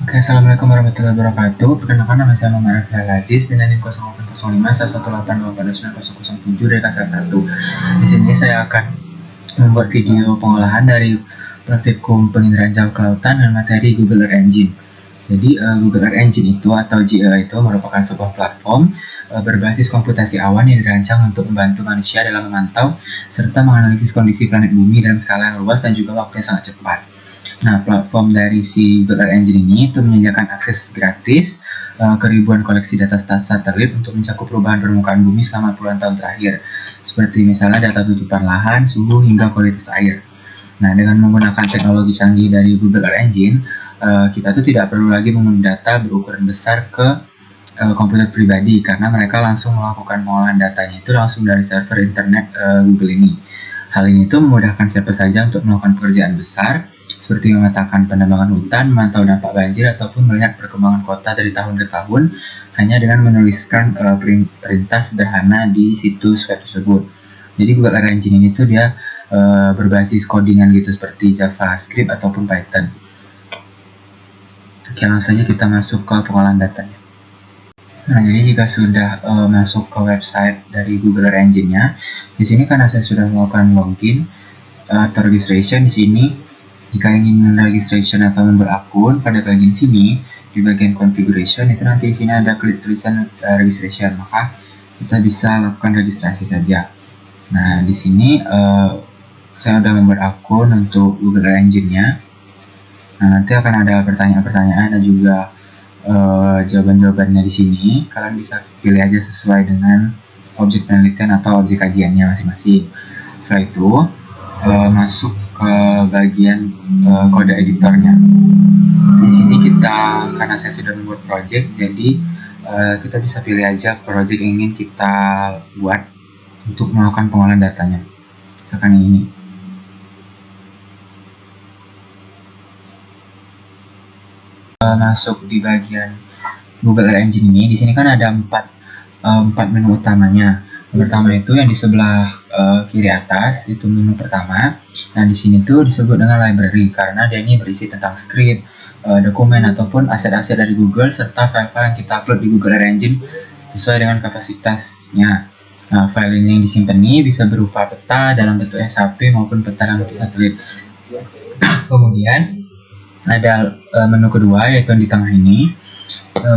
Oke, assalamualaikum warahmatullahi wabarakatuh. Perkenalkan, nama saya Muhammad Raffi Al-Aziz dengan NIM 0805 1188 dari kelas 1. Di sini saya akan membuat video pengolahan dari praktikum penginderaan jauh ke lautan dengan materi Google Earth Engine. Jadi Google Earth Engine itu atau GEA itu merupakan sebuah platform berbasis komputasi awan yang dirancang untuk membantu manusia dalam memantau serta menganalisis kondisi planet bumi dalam skala yang luas dan juga waktu yang sangat cepat. Nah, platform dari si Google Earth Engine ini itu menyediakan akses gratis ke ribuan koleksi data satelit untuk mencakup perubahan permukaan bumi selama puluhan tahun terakhir, seperti misalnya data tutupan lahan, suhu, hingga kualitas air. Nah, dengan menggunakan teknologi canggih dari Google Earth Engine, kita tuh tidak perlu lagi mengunduh data berukuran besar ke komputer pribadi, karena mereka langsung melakukan pengolahan datanya itu langsung dari server internet Google ini. Hal ini tuh memudahkan siapa saja untuk melakukan pekerjaan besar, seperti memetakan penebangan hutan, memantau dampak banjir, ataupun melihat perkembangan kota dari tahun ke tahun hanya dengan menuliskan perintah sederhana di situs web tersebut. Jadi Google Earth Engine ini tuh dia berbasis codingan gitu seperti JavaScript ataupun Python. Oke, langsung saja kita masuk ke pengolahan datanya. Nah, jadi jika sudah masuk ke website dari Google Earth Engine-nya, di sini karena saya sudah melakukan login atau registration di sini. Jika ingin registration atau membuat akun, pada bagian sini di bagian configuration itu nanti di sini ada klik tulisan registration, maka kita bisa lakukan registrasi saja. Nah, di sini saya sudah membuat akun untuk Google Earth Engine-nya. Nah, nanti akan ada pertanyaan-pertanyaan dan juga jawaban-jawabannya di sini. Kalian bisa pilih aja sesuai dengan objek penelitian atau objek kajiannya masing-masing. Setelah itu masuk ke bagian kode editornya. Di sini kita, karena saya sudah membuat project, jadi kita bisa pilih aja project yang ingin kita buat untuk melakukan pengolahan datanya. Misalkan ini. Masuk di bagian Google Earth Engine ini, di sini kan ada empat menu utamanya. Yang pertama itu yang di sebelah kiri atas, itu menu pertama. Nah, di sini tuh disebut dengan library karena dia ini berisi tentang script, dokumen ataupun aset-aset dari Google serta file-file yang kita upload di Google Earth Engine sesuai dengan kapasitasnya. Nah, file ini yang disimpan ini bisa berupa peta dalam bentuk SAP maupun peta dalam bentuk satelit. Kemudian ada menu kedua, yaitu di tengah ini.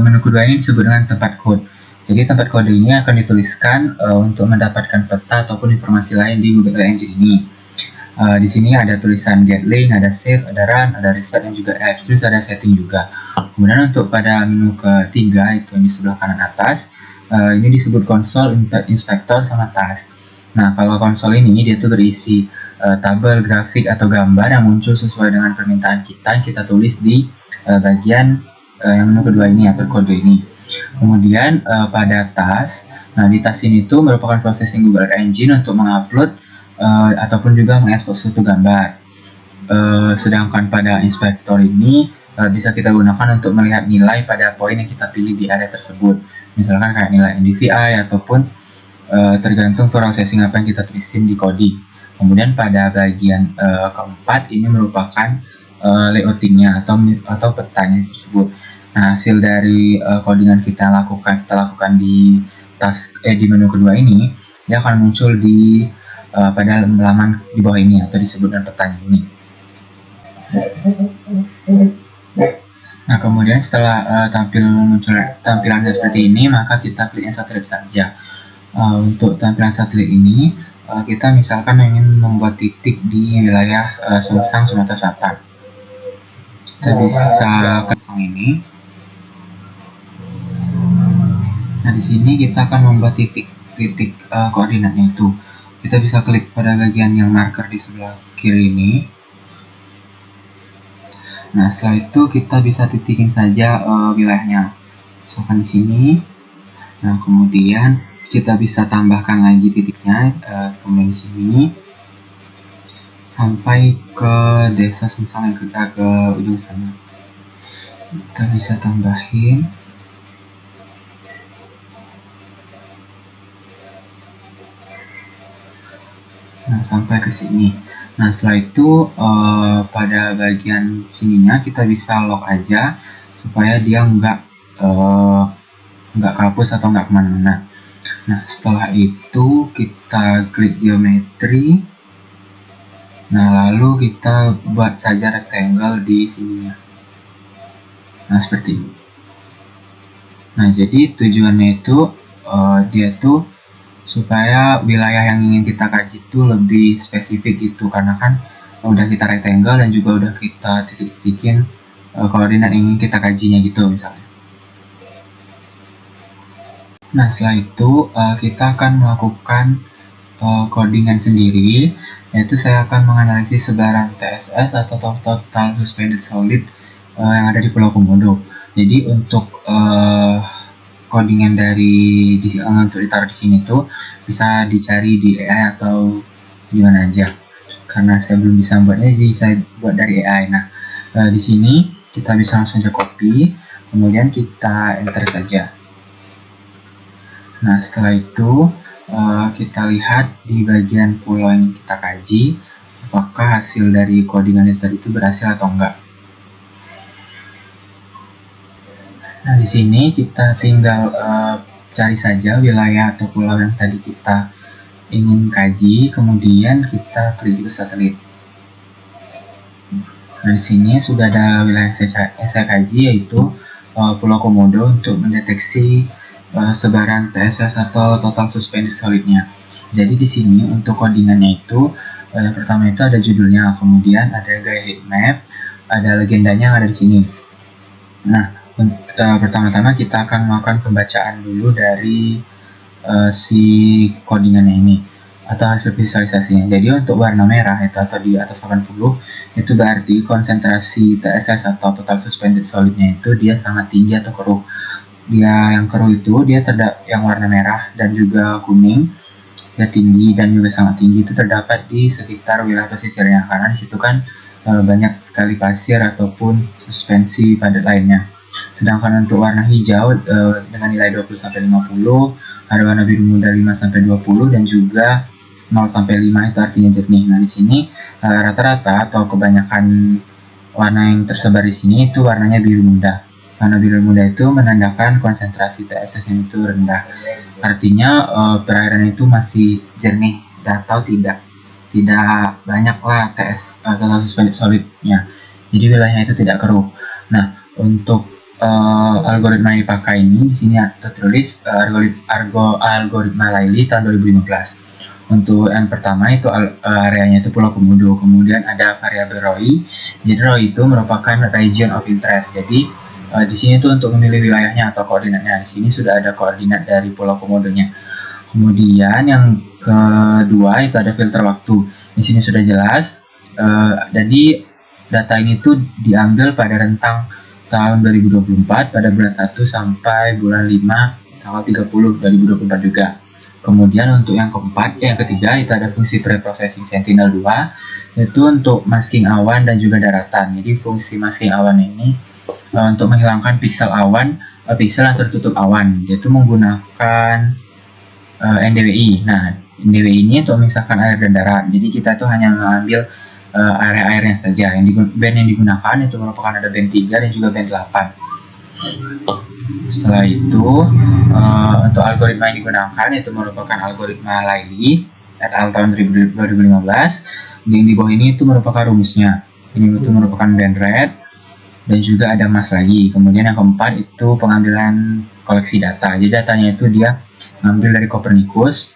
Menu kedua ini disebut dengan tempat kode. Jadi tempat kode ini akan dituliskan untuk mendapatkan peta ataupun informasi lain di Google Earth Engine ini. Di sini ada tulisan get link, ada save, ada run, ada reset, dan juga apps, terus ada setting juga. Kemudian untuk pada menu ketiga, itu di sebelah kanan atas, ini disebut console, inspector, sama task. Nah, kalau konsol ini dia tuh berisi tabel, grafik, atau gambar yang muncul sesuai dengan permintaan kita tulis di bagian yang menu kedua ini atau kode ini. Kemudian pada task, nah di task ini tuh merupakan processing Google Earth Engine untuk mengupload ataupun juga mengekspor suatu gambar. Sedangkan pada inspektor ini bisa kita gunakan untuk melihat nilai pada poin yang kita pilih di area tersebut. Misalkan kayak nilai NDVI ataupun tergantung processing apa yang kita tulisin di coding. Kemudian pada bagian keempat ini merupakan layoutingnya atau petanya tersebut. Nah, hasil dari codingan kita lakukan di task di menu kedua ini, dia akan muncul di pada halaman di bawah ini atau disebut dengan petanya ini. Nah, kemudian setelah muncul tampilannya seperti ini, maka kita klik yang satelit saja. Untuk tampilan satelit ini, kita misalkan ingin membuat titik di wilayah Sumsang, Sumatera Selatan. Kita bisa klik ini. Nah, di sini kita akan membuat titik koordinatnya itu. Kita bisa klik pada bagian yang marker di sebelah kiri ini. Nah, setelah itu kita bisa titikin saja wilayahnya. Misalkan di sini. Nah, kemudian kita bisa tambahkan lagi titiknya, kemudian di sini sampai ke desa Sumsang yang kita ke ujung sana. Kita bisa tambahin. Nah, sampai ke sini. Nah, setelah itu pada bagian sininya kita bisa lock aja supaya dia nggak kapus atau nggak kemana-mana. Nah, setelah itu kita klik geometri. Nah, lalu kita buat saja rectangle di sininya. Nah, seperti ini. Nah, jadi tujuannya itu dia tuh supaya wilayah yang ingin kita kaji itu lebih spesifik gitu, karena kan udah kita rectangle dan juga udah kita titik-titikin koordinat yang ingin kita kajinya gitu misalnya. Nah, setelah itu kita akan melakukan codingan sendiri, yaitu saya akan menganalisis sebaran TSS atau Total Suspended Solid yang ada di Pulau Komodo. Jadi untuk codingan dari untuk ditaruh di sini tuh bisa dicari di AI atau di mana aja. Karena saya belum bisa membuatnya, jadi saya buat dari AI. Nah, di sini kita bisa langsung aja copy, kemudian kita enter saja. Nah, setelah itu kita lihat di bagian pulau yang kita kaji, apakah hasil dari codingan tadi itu berhasil atau enggak. Nah, di sini kita tinggal cari saja wilayah atau pulau yang tadi kita ingin kaji, kemudian kita klik juga satelit. Nah, di sini sudah ada wilayah yang saya kaji, yaitu Pulau Komodo, untuk mendeteksi sebaran TSS atau Total Suspended Solidnya. Jadi di sini untuk codingannya itu yang pertama itu ada judulnya, kemudian ada gaya heat map, ada legendanya yang ada di sini. Nah, pertama-tama kita akan melakukan pembacaan dulu dari si codingannya ini atau hasil visualisasinya. Jadi untuk warna merah itu atau di atas 80 itu berarti konsentrasi TSS atau Total Suspended Solidnya itu dia sangat tinggi atau keruh. Dia yang keruh itu dia yang warna merah dan juga kuning, dia tinggi dan juga sangat tinggi, itu terdapat di sekitar wilayah pesisirnya, karena di situ kan banyak sekali pasir ataupun suspensi padat lainnya. Sedangkan untuk warna hijau dengan nilai 20-50, ada warna biru muda 5-20 dan juga 0-5 itu artinya jernih. Nah, di sini rata-rata atau kebanyakan warna yang tersebar di sini itu warnanya biru muda. Warna biru muda itu menandakan konsentrasi TSS yang itu rendah. Artinya perairan itu masih jernih atau tidak banyaklah Total Suspended Solidnya. Jadi wilayahnya itu tidak keruh. Nah, untuk algoritma yang dipakai ini di sini tertulis algoritma Laili tahun 2015. Untuk yang pertama itu areanya itu Pulau Komodo, kemudian ada variabel ROI. Jadi ROI itu merupakan region of interest. Jadi di sini tuh untuk memilih wilayahnya atau koordinatnya. Di sini sudah ada koordinat dari Pulau Komodonya. Kemudian yang kedua itu ada filter waktu. Di sini sudah jelas. Jadi data ini tuh diambil pada rentang tahun 2024 pada bulan 1 sampai bulan 5 tanggal 30 2024 juga. Kemudian untuk yang ketiga itu ada fungsi preprocessing Sentinel-2, yaitu untuk masking awan dan juga daratan. Jadi fungsi masking awan ini untuk menghilangkan pixel yang tertutup awan, yaitu menggunakan NDWI. Nah, NDWI ini untuk memisahkan air dan darat. Jadi kita tuh hanya mengambil area-airnya saja. Band yang digunakan itu merupakan ada band 3 dan juga band 8. Setelah itu untuk algoritma yang digunakan itu merupakan algoritma Laili et al. Tahun 2015. Yang di bawah ini itu merupakan rumusnya. Ini itu merupakan band red dan juga ada mas lagi. Kemudian yang keempat itu pengambilan koleksi data. Jadi datanya itu dia ambil dari Copernicus,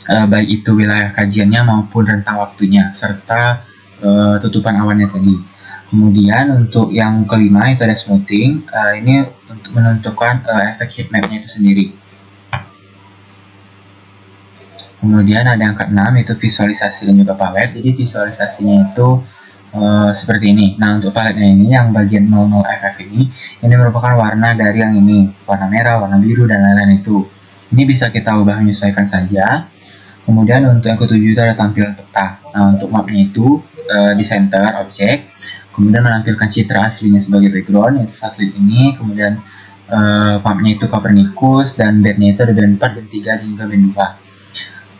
baik itu wilayah kajiannya maupun rentang waktunya serta tutupan awannya tadi. Kemudian untuk yang kelima itu ada smoothing. Ini untuk menentukan efek heat map-nya itu sendiri. Kemudian ada yang keenam itu visualisasi dan juga palet. Jadi visualisasinya itu seperti ini. Nah, untuk paletnya ini yang bagian 00 FF ini merupakan warna dari yang ini, warna merah, warna biru dan lain-lain itu. Ini bisa kita ubah menyesuaikan saja. Kemudian untuk yang ketujuh itu ada tampilan peta. Nah, untuk mapnya itu di center objek, kemudian menampilkan citra aslinya sebagai background, yaitu satelit ini. Kemudian mapnya itu Copernicus dan bandnya itu ada band 4, band 3 dan juga band 2.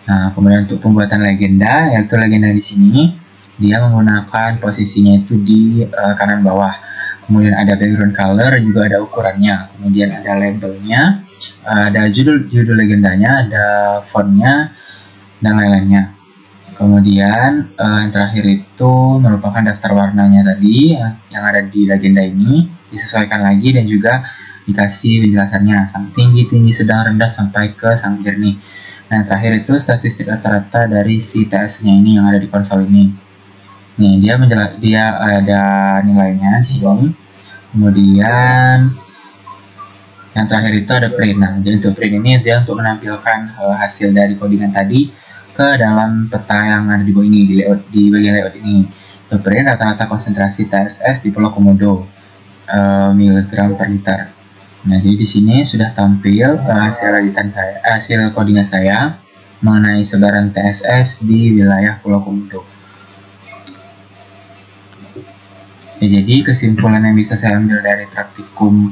Nah, kemudian untuk pembuatan legenda, yaitu legenda di sini dia menggunakan posisinya itu di kanan bawah. kemudian ada background color, juga ada ukurannya, kemudian ada labelnya, ada judul legendanya, ada fontnya, dan lain-lainnya. Kemudian yang terakhir itu merupakan daftar warnanya tadi yang ada di legenda ini, disesuaikan lagi dan juga dikasih penjelasannya, sangat tinggi, sedang, rendah, sampai ke sangat jernih. Nah, terakhir itu statistik rata-rata dari si TS-nya ini yang ada di konsol ini. Nih, dia ada nilainya di sini. Kemudian yang terakhir itu ada print. Nah, jadi untuk print ini dia untuk menampilkan hasil dari codingan tadi ke dalam peta yang ada di bawah ini, di bagian layout ini. Untuk print rata-rata konsentrasi TSS di Pulau Komodo miligram per liter. Nah, jadi di sini sudah tampil hasil codingan saya mengenai sebaran TSS di wilayah Pulau Komodo. Ya, jadi kesimpulan yang bisa saya ambil dari praktikum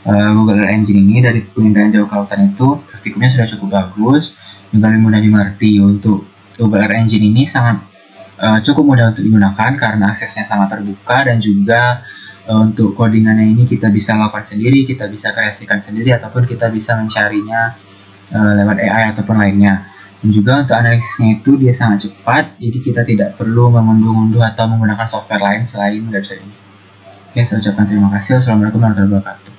Google Earth Engine ini, dari penginderaan jauh ke lautan itu, praktikumnya sudah cukup bagus, juga lebih mudah dimengerti. Untuk Google Earth Engine ini sangat cukup mudah untuk digunakan karena aksesnya sangat terbuka, dan juga untuk codingannya ini kita bisa lakukan sendiri, kita bisa kreasikan sendiri, ataupun kita bisa mencarinya lewat AI ataupun lainnya. Dan juga untuk analisisnya itu dia sangat cepat, jadi kita tidak perlu mengunduh-unduh atau menggunakan software lain selain website ini. Oke, saya ucapkan terima kasih. Wassalamualaikum warahmatullahi wabarakatuh.